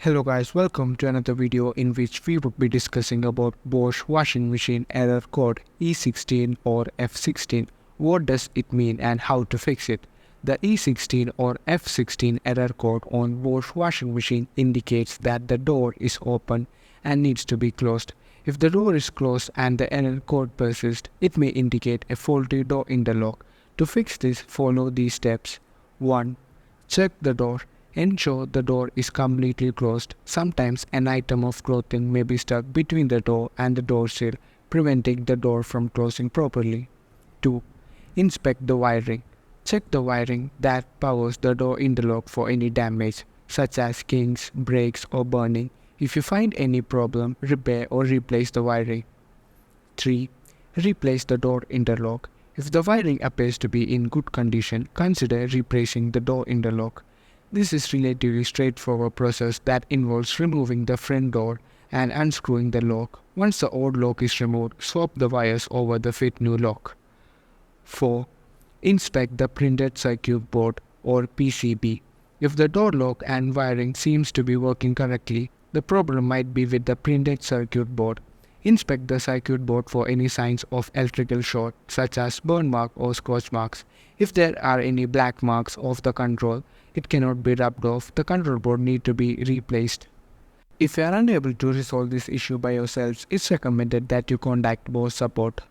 Hello guys, welcome to another video in which we would be discussing about Bosch washing machine error code E16 or F16. What does it mean and how to fix it? The E16 or F16 error code on Bosch washing machine indicates that the door is open and needs to be closed. If the door is closed and the error code persists, it may indicate a faulty door interlock. To fix this, follow these steps. 1. Check the door. Ensure the door is completely closed. Sometimes an item of clothing may be stuck between the door and the door sill, preventing the door from closing properly. 2. Inspect the wiring. Check the wiring that powers the door interlock for any damage, such as kinks, breaks, or burning. If you find any problem, repair or replace the wiring. 3. Replace the door interlock. If the wiring appears to be in good condition, consider replacing the door interlock. This is relatively straightforward process that involves removing the front door and unscrewing the lock. Once the old lock is removed, swap the wires over the fit new lock. 4. Inspect the printed circuit board or PCB. If the door lock and wiring seems to be working correctly, the problem might be with the printed circuit board. Inspect the circuit board for any signs of electrical short, such as burn mark or scorch marks. If there are any black marks of the control, it cannot be rubbed off. The control board need to be replaced. If you are unable to resolve this issue by yourselves, it's recommended that you contact Bosch support.